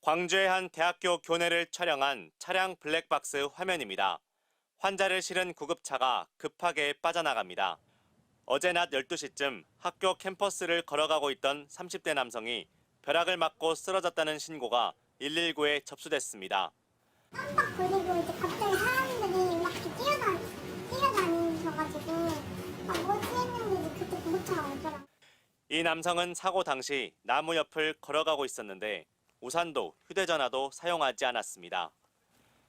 광주의 한 대학교 교내를 촬영한 차량 블랙박스 화면입니다. 환자를 실은 구급차가 급하게 빠져나갑니다. 어제 낮 12시쯤 학교 캠퍼스를 걸어가고 있던 30대 남성이 벼락을 맞고 쓰러졌다는 신고가 119에 접수됐습니다. 깜빡 걸리고 이제 갑자기 사람들이 막 이렇게 뛰어다니셔가지고 뭐지 했는데 그때 구급차가 오더라고요. 이 남성은 사고 당시 나무 옆을 걸어가고 있었는데 우산도 휴대전화도 사용하지 않았습니다.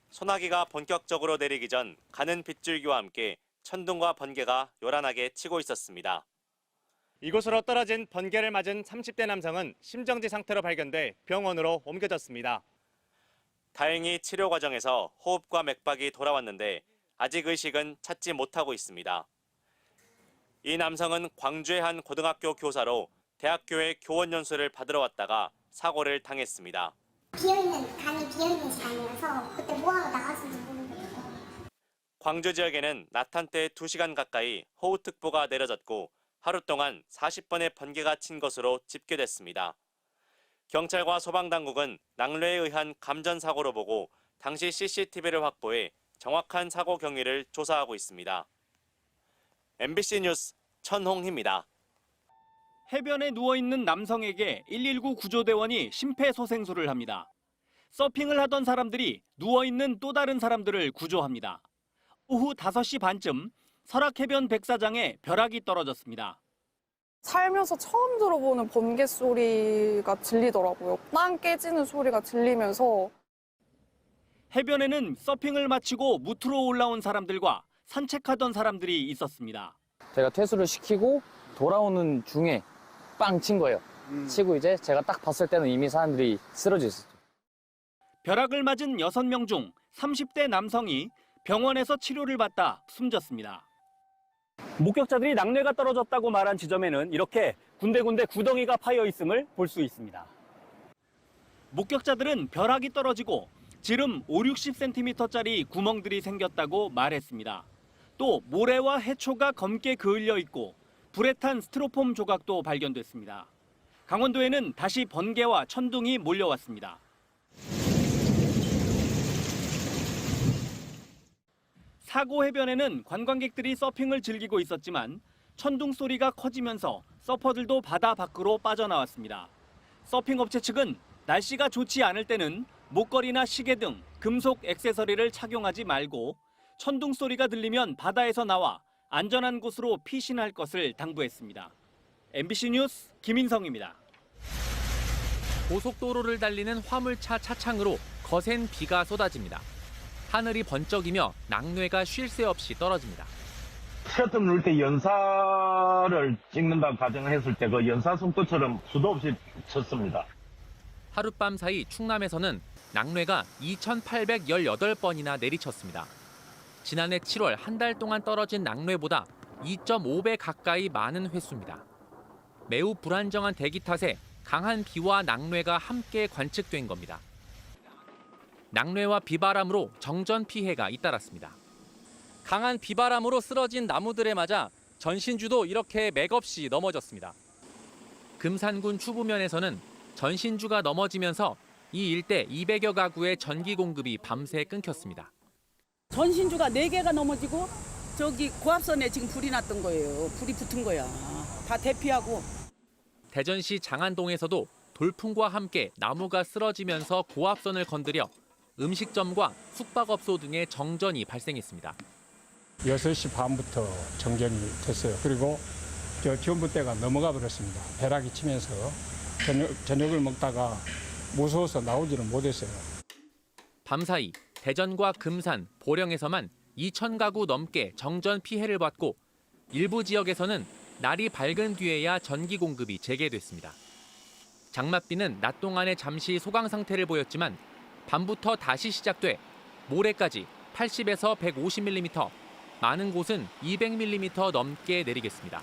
소나기가 본격적으로 내리기 전 가는 빗줄기와 함께 천둥과 번개가 요란하게 치고 있었습니다. 이곳으로 떨어진 번개를 맞은 30대 남성은 심정지 상태로 발견돼 병원으로 옮겨졌습니다. 다행히 치료 과정에서 호흡과 맥박이 돌아왔는데 아직 의식은 찾지 못하고 있습니다. 이 남성은 광주의 한 고등학교 교사로 대학교의 교원 연수를 받으러 왔다가 사고를 당했습니다. 간이 비어있는 시간이어서 그때 뭐하러 나갔는지 모르겠어요. 광주 지역에는 낮 한때 2시간 가까이 호우특보가 내려졌고 하루 동안 40번의 번개가 친 것으로 집계됐습니다. 경찰과 소방당국은 낙뢰에 의한 감전사고로 보고 당시 CCTV를 확보해 정확한 사고 경위를 조사하고 있습니다. MBC 뉴스 천홍희입니다. 해변에 누워있는 남성에게 119 구조대원이 심폐소생술을 합니다. 서핑을 하던 사람들이 누워있는 또 다른 사람들을 구조합니다. 오후 5시 반쯤 설악해변 백사장에 벼락이 떨어졌습니다. 살면서 처음 들어보는 번개 소리가 들리더라고요. 땅 깨지는 소리가 들리면서. 해변에는 서핑을 마치고 무트로 올라온 사람들과 산책하던 사람들이 있었습니다. 제가 퇴수를 시키고 돌아오는 중에 빵 친 거예요. 치고 이제 제가 딱 봤을 때는 이미 사람들이 쓰러져 있었죠. 벼락을 맞은 6명 중 30대 남성이 병원에서 치료를 받다 숨졌습니다. 목격자들이 낙뢰가 떨어졌다고 말한 지점에는 이렇게 군데군데 구덩이가 파여 있음을 볼 수 있습니다. 목격자들은 벼락이 떨어지고 지름 50-60cm짜리 구멍들이 생겼다고 말했습니다. 또 모래와 해초가 검게 그을려 있고 불에 탄 스티로폼 조각도 발견됐습니다. 강원도에는 다시 번개와 천둥이 몰려왔습니다. 사고 해변에는 관광객들이 서핑을 즐기고 있었지만 천둥 소리가 커지면서 서퍼들도 바다 밖으로 빠져나왔습니다. 서핑업체 측은 날씨가 좋지 않을 때는 목걸이나 시계 등 금속 액세서리를 착용하지 말고 천둥 소리가 들리면 바다에서 나와 안전한 곳으로 피신할 것을 당부했습니다. MBC 뉴스 김인성입니다. 고속도로를 달리는 화물차 차창으로 거센 비가 쏟아집니다. 하늘이 번쩍이며 낙뢰가 쉴 새 없이 떨어집니다. 셔터 누를 때 연사를 찍는다 가정했을 때 그 연사 속도처럼 수도 없이 쳤습니다. 하룻밤 사이 충남에서는 낙뢰가 2,818번이나 내리쳤습니다. 지난해 7월 한 달 동안 떨어진 낙뢰보다 2.5배 가까이 많은 횟수입니다. 매우 불안정한 대기 탓에 강한 비와 낙뢰가 함께 관측된 겁니다. 낙뢰와 비바람으로 정전 피해가 잇따랐습니다. 강한 비바람으로 쓰러진 나무들에 맞아 전신주도 이렇게 맥없이 넘어졌습니다. 금산군 추부면에서는 전신주가 넘어지면서 이 일대 200여 가구의 전기 공급이 밤새 끊겼습니다. 전신주가 4개가 넘어지고 저기 고압선에 지금 불이 났던 거예요. 불이 붙은 거야. 다 대피하고. 대전시 장안동에서도 돌풍과 함께 나무가 쓰러지면서 고압선을 건드려 음식점과 숙박업소 등의 정전이 발생했습니다. 6시 반부터 정전이 됐어요. 그리고 지원부대가 넘어가 버렸습니다. 벼락이 치면서 저녁을 먹다가 무서워서 나오지를 못했어요. 밤사이 대전과 금산, 보령에서만 2,000가구 넘게 정전 피해를 받고 일부 지역에서는 날이 밝은 뒤에야 전기 공급이 재개됐습니다. 장맛비는 낮 동안에 잠시 소강 상태를 보였지만 밤부터 다시 시작돼 모레까지 80에서 150mm, 많은 곳은 200mm 넘게 내리겠습니다.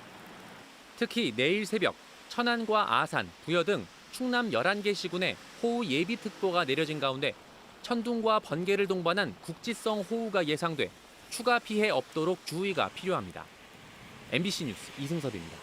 특히 내일 새벽 천안과 아산, 부여 등 충남 11개 시군에 호우 예비특보가 내려진 가운데 천둥과 번개를 동반한 국지성 호우가 예상돼 추가 피해 없도록 주의가 필요합니다. MBC 뉴스 이승섭입니다.